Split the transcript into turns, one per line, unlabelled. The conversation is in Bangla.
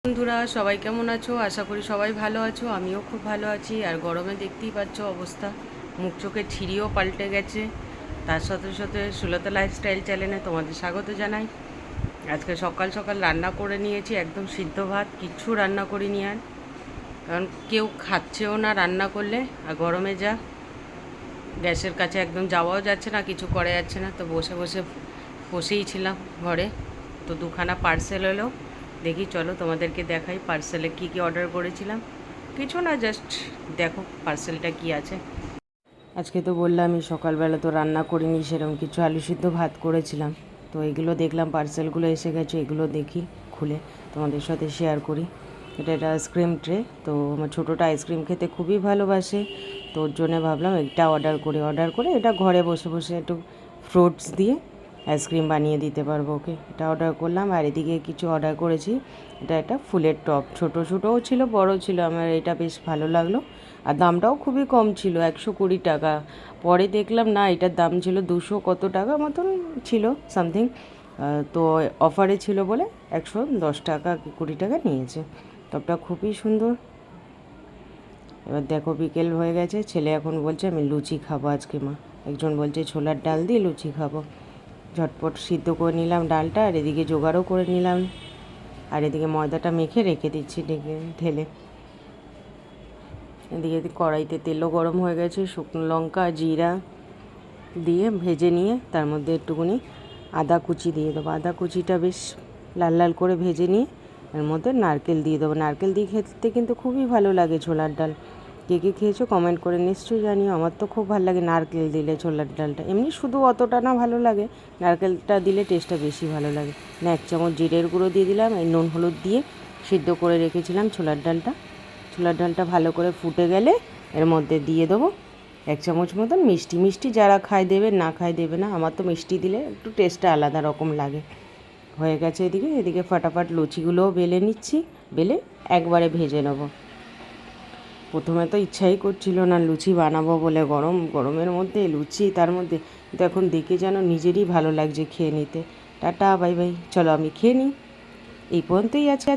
বন্ধুরা সবাই কেমন আছো? আশা করি সবাই ভালো আছো। আমিও খুব ভালো আছি। আর গরমে দেখতেই পাচ্ছ অবস্থা, মুখ চোখের ছিরিও পাল্টে গেছে। তার সাথে সাথে সুলতা লাইফস্টাইল চ্যানেলে তোমাদের স্বাগত জানাই। আজকে সকাল সকাল রান্না করে নিয়েছি, একদম সিদ্ধ ভাত, কিচ্ছু রান্না করিনি আর, কারণ কেউ খাচ্ছেও না রান্না করলে। আর গরমে যা গ্যাসের কাছে একদম যাওয়াও যাচ্ছে না, কিছু করা যাচ্ছে না। তো বসেই ছিলাম ঘরে। তো দুখানা পার্সেল এলো, দেখি চলো তোমাদেরকে দেখাই পার্সেলে কি কি অর্ডার করেছিলাম। কিছু না, জাস্ট দেখো পার্সেলটা কি আছে। আজকে তো বললাম আমি সকালবেলা তো রান্না করিনি সেরকম কিছু, আলু সিদ্ধ ভাত করেছিলাম। তো এগুলো দেখলাম পার্সেলগুলো এসে গেছে, এগুলো দেখি খুলে তোমাদের সাথে শেয়ার করি। এটা আইসক্রিম ট্রে। তো আমার ছোটোটা আইসক্রিম খেতে খুবই ভালোবাসে, তো ওর জন্য ভাবলাম এটা অর্ডার করে এটা ঘরে বসে বসে একটু ফ্রুটস দিয়ে আইসক্রিম বানিয়ে দিতে পারবো ওকে। এটা অর্ডার করলাম। আর এদিকে কিছু অর্ডার করেছি, এটা একটা ফুলের টব, ছোটোও ছিল বড়ও ছিল। আমার এটা বেশ ভালো লাগলো। আর দামটাও খুবই কম ছিল, 120 টাকা। পরে দেখলাম না, এটার দাম ছিল 200 কত টাকা মতন ছিল সামথিং। তো অফারে ছিল বলে 110 টাকা কি 20 টাকা নিয়েছে। টবটা খুবই সুন্দর। এবার দেখো বিকেল হয়ে গেছে, ছেলে এখন বলছে আমি লুচি খাবো আজকে মা। একজন বলছে ছোলার ডাল দিয়ে লুচি খাবো। ঝটপট সিদ্ধ করে নিলাম ডালটা, আর এদিকে জোগাড়ও করে নিলাম। আর এদিকে ময়দাটা মেখে রেখে দিচ্ছি ঢেলে। এদিকে কড়াইতে তেলও গরম হয়ে গেছে, শুকনো লঙ্কা জিরা দিয়ে ভেজে নিয়ে তার মধ্যে একটুখানি আদা কুচি দিয়ে দেবো। আদা কুচিটা বেশ লাল লাল করে ভেজে নিয়ে এর মধ্যে নারকেল দিয়ে দেবো। নারকেল দিয়ে খেতে কিন্তু খুবই ভালো লাগে ছোলার ডাল। কে কে খেয়েছো কমেন্ট করে নিশ্চয়ই জানিও। আমার তো খুব ভালো লাগে নারকেল দিলে ছোলার ডালটা। এমনি শুধু অতটা না ভালো লাগে, নারকেলটা দিলে টেস্টটা বেশি ভালো লাগে। 1 চামচ জিরের গুঁড়ো দিয়ে দিলাম, এই নুন হলুদ দিয়ে সিদ্ধ করে রেখেছিলাম ছোলার ডালটা ভালো করে ফুটে গেলে এর মধ্যে দিয়ে দেবো 1 চামচ মতন মিষ্টি। যারা খায় দেবে, না খায় দেবে না। আমার তো মিষ্টি দিলে একটু টেস্টটা আলাদা রকম লাগে। হয়ে গেছে। এদিকে ফাটাফাট লুচিগুলোও বেলে নিচ্ছি, বেলে একবারে ভেজে নেব। প্রথমে তো ইচ্ছাই করছিল না লুচি বানাবো বলে, গরমের মধ্যে লুচি, তার মধ্যে কিন্তু এখন দেখে যেন নিজেরই ভালো লাগছে খেয়ে নিতে। টাটা বাই বাই, চলো আমি খেয়ে নিই। এই পর্যন্তই আছে।